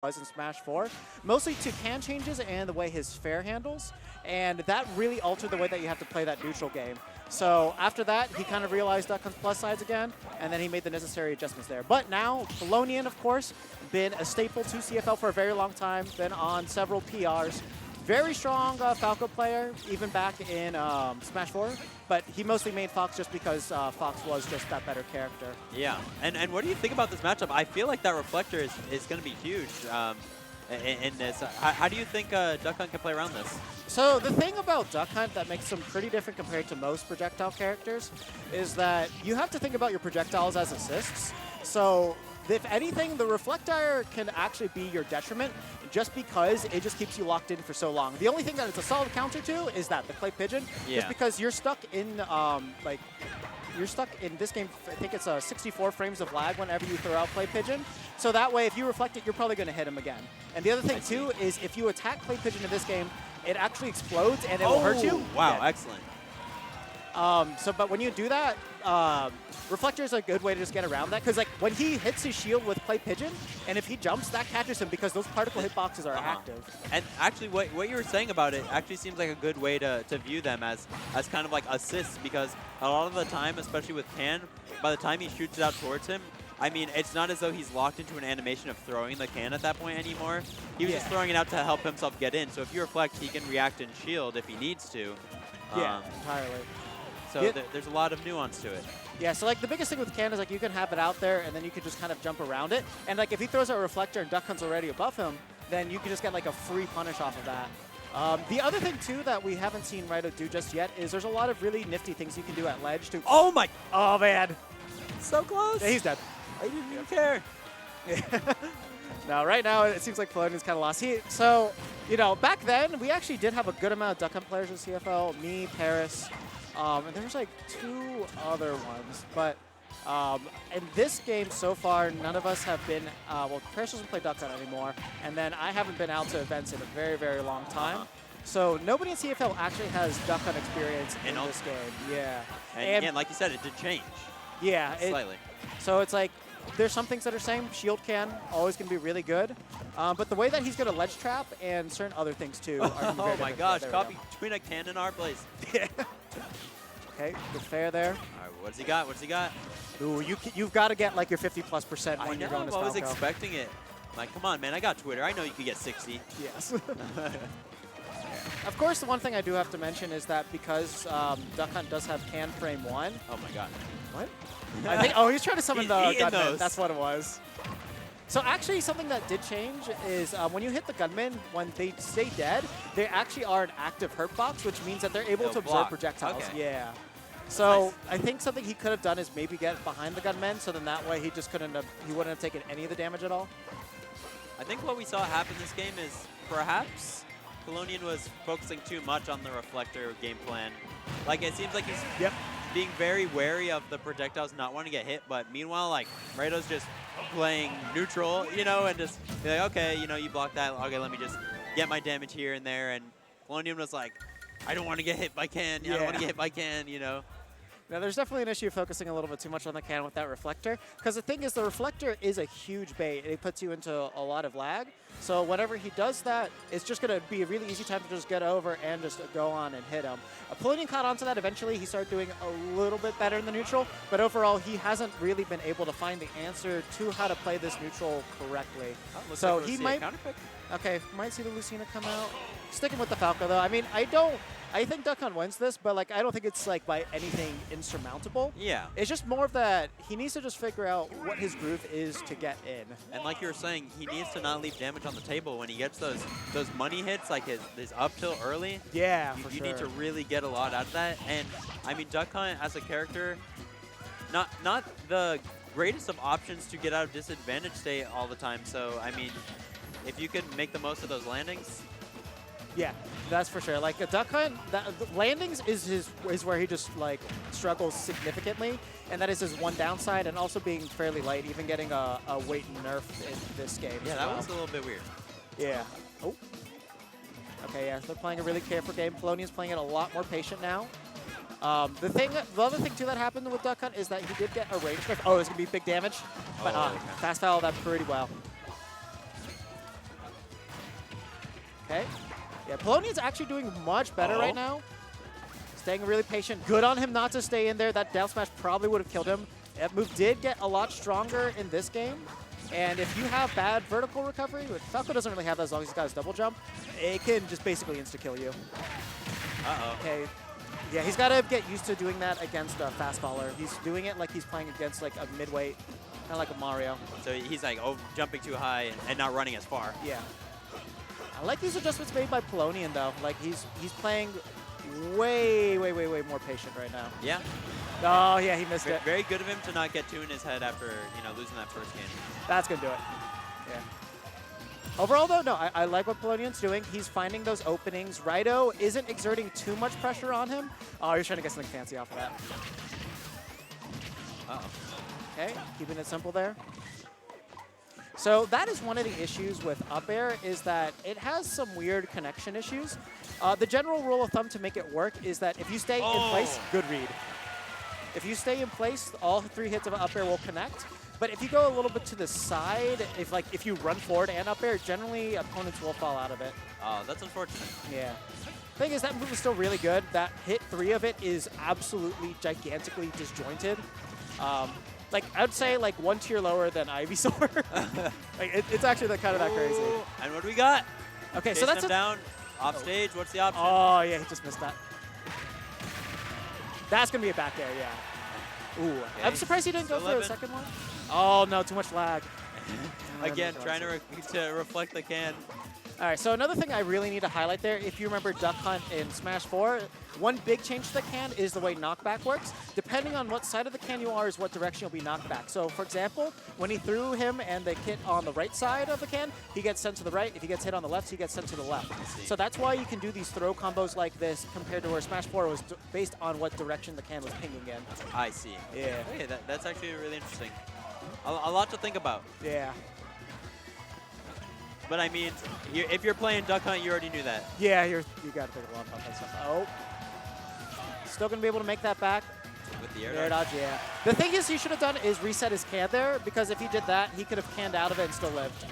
was in Smash 4, mostly to can changes and the way his fair handles, and that really altered the way that you have to play that neutral game. So after that, he kind of realized Duck Hunt's plus sides again, and then he made the necessary adjustments there. But now, Pellonian, of course, been a staple to CFL for a very long time, been on several PRs. Very strong Falco player, even back in Smash 4, but he mostly made Fox just because Fox was just that better character. Yeah, and what do you think about this matchup? I feel like that Reflector is going to be huge in this. How do you think Duck Hunt can play around this? So the thing about Duck Hunt that makes him pretty different compared to most projectile characters is that you have to think about your projectiles as assists. So if anything, the Reflector can actually be your detriment just because it just keeps you locked in for so long. The only thing that it's a solid counter to is that, the Clay Pigeon, just because you're stuck in, you're stuck in this game, I think it's 64 frames of lag whenever you throw out Clay Pigeon. So that way, if you reflect it, you're probably going to hit him again. And the other thing, too, is if you attack Clay Pigeon in this game, it actually explodes and it will hurt you. Wow, yeah. Excellent. But when you do that, Reflector is a good way to just get around that, because like when he hits his shield with Clay Pigeon, and if he jumps, that catches him because those particle hitboxes are active. And actually, what you were saying about it actually seems like a good way to view them as kind of like assists, because a lot of the time, especially with Can, by the time he shoots it out towards him, I mean, it's not as though he's locked into an animation of throwing the can at that point anymore. He was just throwing it out to help himself get in. So if you reflect, he can react and shield if he needs to. Yeah, entirely. So there's a lot of nuance to it. Yeah, so like the biggest thing with Can is like you can have it out there and then you can just kind of jump around it. And like if he throws out a Reflector and Duck Hunt's already above him, then you can just get like a free punish off of that. The other thing too that we haven't seen Raito do just yet is there's a lot of really nifty things you can do at ledge to— Oh my! Oh man! So close! Yeah, he's dead. I didn't even care. No, right now it seems like Pellonian's kind of lost. So, you know, back then we actually did have a good amount of Duck Hunt players in CFL. Me, Paris, and there's like 2 other ones. But in this game so far, none of us have been, well, Paris doesn't play Duck Hunt anymore, and then I haven't been out to events in a very, very long time. So nobody in CFL actually has Duck Hunt experience in this game. Yeah. And like you said, it did change. Yeah. Slightly. So it's like, there's some things that are same. Shield Can, always going to be really good. But the way that he's going to ledge trap and certain other things too are going to be very Oh my different. gosh, copy between a cannon our place. Okay, good fair there. All right, what's he got? What's he got? Ooh, you've got to get like your 50+% when you're going to Falco. I was expecting it. Like, come on, man, I got Twitter. I know you could get 60. Yes. Of course, the one thing I do have to mention is that because Duck Hunt does have Can Frame 1. Oh my god. What? I think, he's trying to summon the gunman. Those. That's what it was. So actually, something that did change is when you hit the gunman, when they stay dead, they actually are an active hurt box, which means that they're able to absorb projectiles. Okay. Yeah. So nice. I think something he could have done is maybe get behind the gunman, so then that way he just couldn't have, he wouldn't have taken any of the damage at all. I think what we saw happen this game is perhaps Pellonian was focusing too much on the Reflector game plan. Like, it seems like he's being very wary of the projectiles, not wanting to get hit, but meanwhile, like, Raito's just playing neutral, you know, and just be like, okay, you know, you block that, okay, let me just get my damage here and there, and Pellonian was like, I don't want to get hit by Can, I don't want to get hit by Can, you know. Now, there's definitely an issue focusing a little bit too much on the Can with that Reflector, because the thing is, the Reflector is a huge bait. It puts you into a lot of lag. So whenever he does that, it's just going to be a really easy time to just get over and just go on and hit him. Pellonian caught onto that eventually. He started doing a little bit better in the neutral, but overall, he hasn't really been able to find the answer to how to play this neutral correctly. Oh, so like he might, might see the Lucina come out. Sticking with the Falco, though. I mean, I think Duck Hunt wins this, but like I don't think it's like by anything insurmountable. Yeah. It's just more of that he needs to just figure out what his groove is to get in. And like you were saying, he needs to not leave damage on the table when he gets those money hits, like his up tilt early. Yeah, you need to really get a lot out of that. And I mean, Duck Hunt as a character, not the greatest of options to get out of disadvantage state all the time. So I mean, if you could make the most of those landings. Yeah, that's for sure. Like a Duck Hunt, landings is where he just like struggles significantly, and that is his one downside, and also being fairly light, even getting a weight nerf in this game. Yeah, that was a little bit weird. Yeah. Oh. Okay, yeah, they're playing a really careful game. Pellonian's playing it a lot more patient now. The other thing too that happened with Duck Hunt is that he did get a range nerf. Oh, it's gonna be big damage, but fast foul that pretty well. Okay. Yeah, Pellonian's actually doing much better right now. Staying really patient. Good on him not to stay in there. That down smash probably would have killed him. That move did get a lot stronger in this game. And if you have bad vertical recovery, which Falco doesn't really have that as long as he's got his double jump, it can just basically insta-kill you. Uh-oh. Okay. Yeah, he's got to get used to doing that against a fast faller. He's doing it like he's playing against like a midweight, kind of like a Mario. So he's like jumping too high and not running as far. Yeah. I like these adjustments made by Pellonian though. Like he's playing way more patient right now. Yeah. Oh yeah, he missed it. Very good of him to not get two in his head after losing that first game. That's gonna do it. Yeah. Overall though, no, I like what Pellonian's doing. He's finding those openings. Raito isn't exerting too much pressure on him. Oh, you're trying to get something fancy off of that. Okay, keeping it simple there. So that is one of the issues with up air, is that it has some weird connection issues. The general rule of thumb to make it work is that if you stay in place, good read. If you stay in place, all 3 hits of up air will connect. But if you go a little bit to the side, if you run forward and up air, generally opponents will fall out of it. Oh, that's unfortunate. Yeah. Thing is, that move is still really good. That hit 3 of it is absolutely gigantically disjointed. Like, I'd say like 1 tier lower than Ivysaur. Like, it's actually kind of that crazy. And what do we got? Okay, Chasing so that's him down, off stage. What's the option? Oh, yeah, he just missed that. That's going to be a back air, yeah. Ooh, okay. I'm surprised he didn't go for the second one. Oh, no, too much lag. Again, trying to reflect the can. All right, so another thing I really need to highlight there, if you remember Duck Hunt in Smash 4, one big change to the can is the way knockback works. Depending on what side of the can you are is what direction you'll be knocked back. So, for example, when he threw him and the kit on the right side of the can, he gets sent to the right. If he gets hit on the left, he gets sent to the left. So that's why you can do these throw combos like this compared to where Smash 4 was based on what direction the can was pinging in. I see. Yeah. Okay, that's actually really interesting. A lot to think about. Yeah. But I mean, if you're playing Duck Hunt, you already knew that. Yeah, you got to think a lot about that stuff. Oh. Still going to be able to make that back. With the air dodge? Yeah. The thing is he should have done is reset his can there, because if he did that, he could have canned out of it and still lived.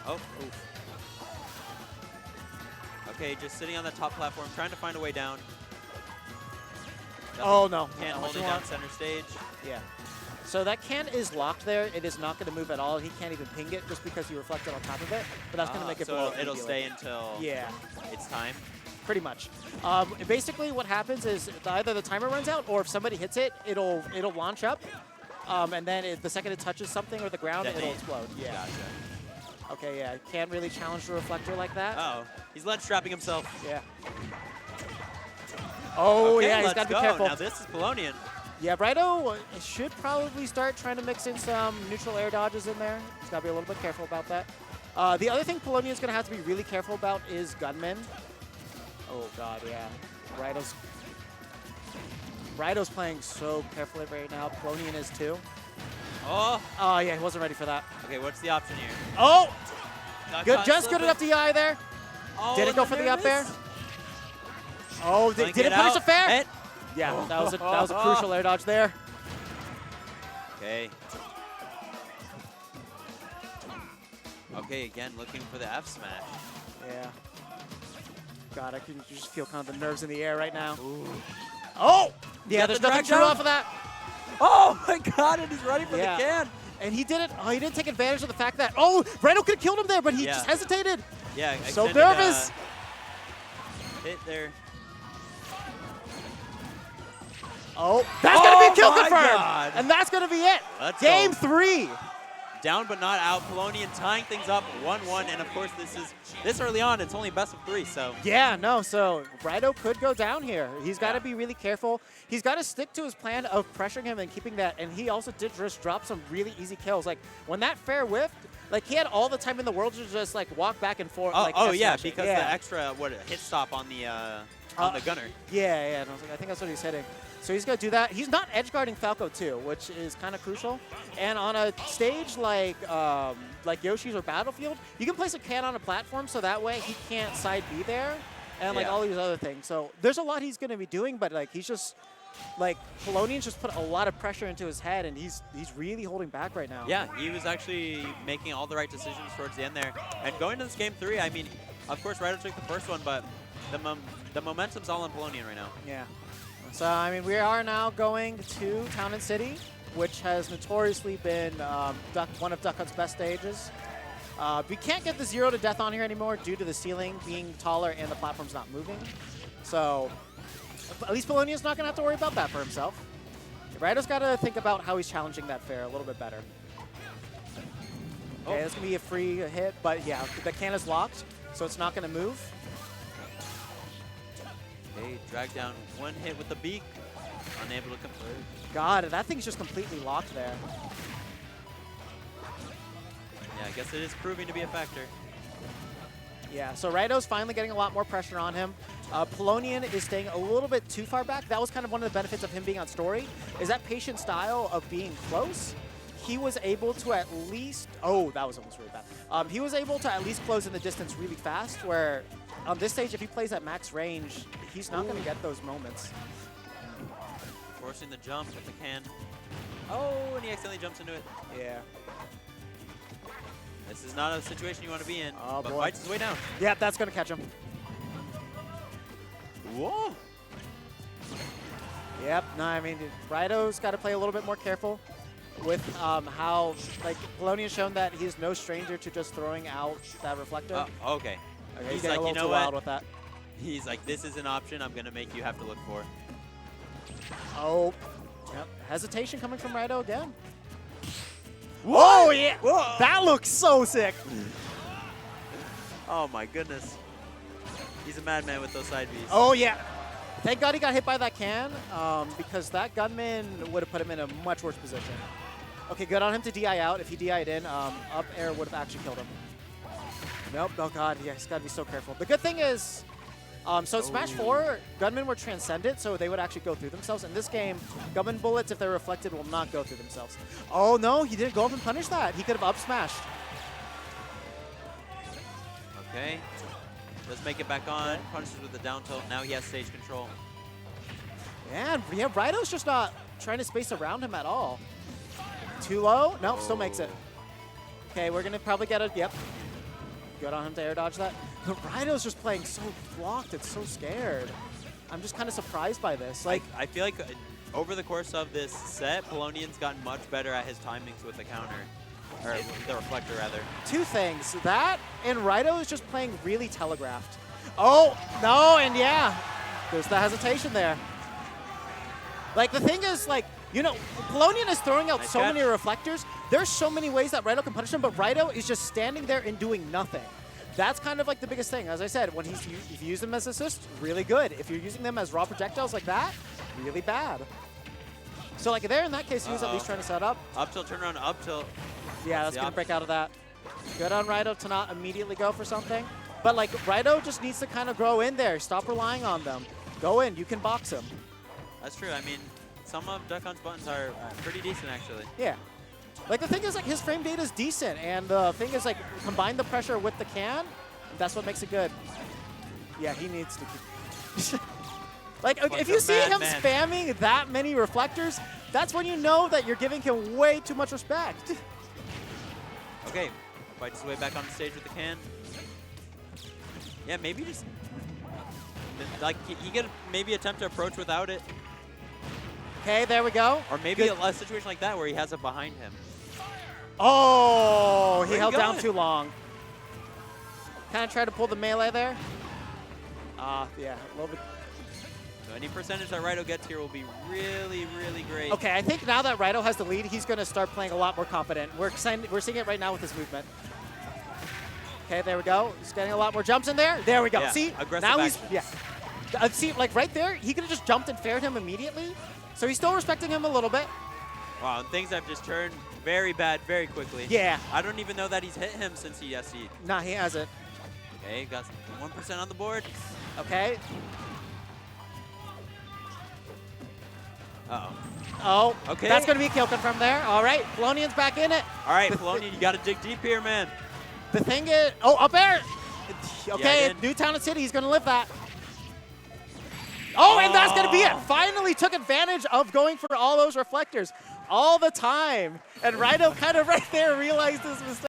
Oh. Oof. Okay, just sitting on the top platform, trying to find a way down. Oh, no. Can't hold it down center stage. Yeah. So that can is locked there. It is not going to move at all. He can't even ping it just because you reflected on top of it. But that's going to make it blow. So it'll stay until it's time? Pretty much. Basically what happens is either the timer runs out, or if somebody hits it, it'll launch up. And then the second it touches something or the ground, it'll explode. Yeah. Gotcha. Okay, yeah. Can't really challenge the reflector like that. Uh-oh. He's ledge trapping himself. Yeah. Oh, okay, yeah, he's got to be careful. Now this is Pellonian. Yeah, Raito should probably start trying to mix in some neutral air dodges in there. He's got to be a little bit careful about that. The other thing Pellonian's going to have to be really careful about is Gunman. Oh, God, yeah. Raito's playing so carefully right now. Pellonian is too. Oh, yeah, he wasn't ready for that. Okay, what's the option here? Oh! Good, just good enough DI there. Oh, did it go for the up air? Oh, did it punish it fair? Yeah, that was a crucial air dodge there. Okay. Okay, again, looking for the F smash. Yeah. God, I can just feel kind of the nerves in the air right now. Ooh. Oh! Yeah, there's nothing true off of that. Oh my God, and he's running for the can. And he did it. Oh, he didn't take advantage of the fact that, oh, Raito could have killed him there, but he just hesitated. Yeah, so nervous. Hit there. Oh, that's going to be a kill confirmed. God. And that's going to be it. Let's Game go. 3. Down but not out. Pellonian tying things up 1-1. And of course, this early on, it's only best of 3. So yeah, no. So Raito could go down here. He's got to be really careful. He's got to stick to his plan of pressuring him and keeping that. And he also did just drop some really easy kills. Like when that fair whiffed, like he had all the time in the world to just like walk back and forth. Because the extra hit stop on the gunner. Yeah. And I was like, I think that's what he's hitting. So he's going to do that. He's not edge guarding Falco too, which is kind of crucial. And on a stage like Yoshi's or Battlefield, you can place a can on a platform so that way he can't side B there and like all these other things. So there's a lot he's going to be doing, but like he's just like, Pellonian's just put a lot of pressure into his head, and he's really holding back right now. Yeah, he was actually making all the right decisions towards the end there. And going to this game 3, I mean, of course, Raito took the first one, but the momentum's all on Pellonian right now. Yeah. So, I mean, we are now going to Town and City, which has notoriously been one of Duck Hunt's best stages. We can't get the 0 to death on here anymore due to the ceiling being taller and the platform's not moving. So, at least Pellonian's not going to have to worry about that for himself. Raito's got to think about how he's challenging that fair a little bit better. Okay, this can be a free hit, but yeah, the can is locked, so it's not going to move. Okay, drag down one hit with the beak, unable to convert. God, that thing's just completely locked there. Yeah, I guess it is proving to be a factor. Yeah, so Raito's finally getting a lot more pressure on him. Pellonian is staying a little bit too far back. That was kind of one of the benefits of him being on story, is that patient style of being close. He was able to at least, oh, that was almost really bad. He was able to at least close in the distance really fast, where on this stage, if he plays at max range, he's not going to get those moments. Forcing the jump with the can. Oh, and he accidentally jumps into it. Yeah. This is not a situation you want to be in, Oh, but boy. fights his way down. Yeah, that's going to catch him. Whoa! Yep, no, I mean, Raito's got to play a little bit more careful with how, like, Pellonian's shown that he's no stranger to just throwing out that reflector. Okay. Okay, He's getting like, a little you know too what? wild with that. He's like, this is an option I'm going to make you have to look for. Oh, yep. Hesitation coming from Raito again. Whoa, yeah. Whoa. That looks so sick. Oh my goodness. He's a madman with those side Bs. Oh, yeah. Thank God he got hit by that can, because that gunman would have put him in a much worse position. Okay, good on him to DI out. If he DI'd in, up air would have actually killed him. Nope, oh God, yeah, he's got to be so careful. The good thing is, so in Smash 4, gunmen were transcended, so they would actually go through themselves. In this game, gunman bullets, if they're reflected, will not go through themselves. Oh no, he didn't go up and punish that. He could have up smashed. Okay. Let's make it back on. Punishes with the down tilt. Now he has stage control. And yeah, Raito's just not trying to space around him at all. Too low? Nope, still makes it. Okay, we're gonna probably get a, yep. Good on him to air dodge that. But Raito's just playing so blocked and so scared. I'm just kind of surprised by this. Like, I feel like over the course of this set, Pellonian's gotten much better at his timings with the counter. Or the reflector, rather. Two things. That and Raito is just playing really telegraphed. Oh, no, and yeah. There's the hesitation there. Like, the thing is, like, you know, Pellonian is throwing out so many reflectors. There's so many ways that Raito can punish him, but Raito is just standing there and doing nothing. That's kind of like the biggest thing. As I said, when if you use them as assists, really good. If you're using them as raw projectiles like that, really bad. So, like, there in that case, he was at least trying to set up. Up tilt, turn around, up tilt. Yeah, that's going to break out of that. Good on Raito to not immediately go for something. But, like, Raito just needs to kind of grow in there. Stop relying on them. Go in. You can box him. That's true. I mean, some of Duck Hunt's buttons are pretty decent, actually. Yeah. Like, the thing is, like, his frame data is decent. And the thing is, like, combine the pressure with the can. That's what makes it good. Yeah, he needs to keep... Like, if you see him spamming that many reflectors, that's when you know that you're giving him way too much respect. Okay, fights his way back on the stage with the can. Yeah, maybe just, like, he could maybe attempt to approach without it. Okay, there we go. Or maybe a situation like that where he has it behind him. Oh, he held down too long. Kind of tried to pull the melee there. Yeah, a little bit. So any percentage that Raito gets here will be really, really great. Okay, I think now that Raito has the lead, he's going to start playing a lot more confident. We're seeing it right now with his movement. Okay, there we go. He's getting a lot more jumps in there. There we go. Yeah, see, aggressive now action. he's, yeah. See, like right there, he could have just jumped and faired him immediately. So he's still respecting him a little bit. Wow, and things have just turned very bad very quickly. Yeah. I don't even know that he's hit him since he SC'd. Nah, he hasn't. Okay, got 1% on the board. Okay. Uh-oh. Oh, okay. That's going to be a kill confirm there. All right, Pellonian's back in it. All right, Pellonian, you got to dig deep here, man. The thing is, oh, up air. Okay, Yeah, New Town and City, he's going to live that. Oh, and that's going to be it. Finally took advantage of going for all those reflectors all the time. And Raito kind of right there realized his mistake.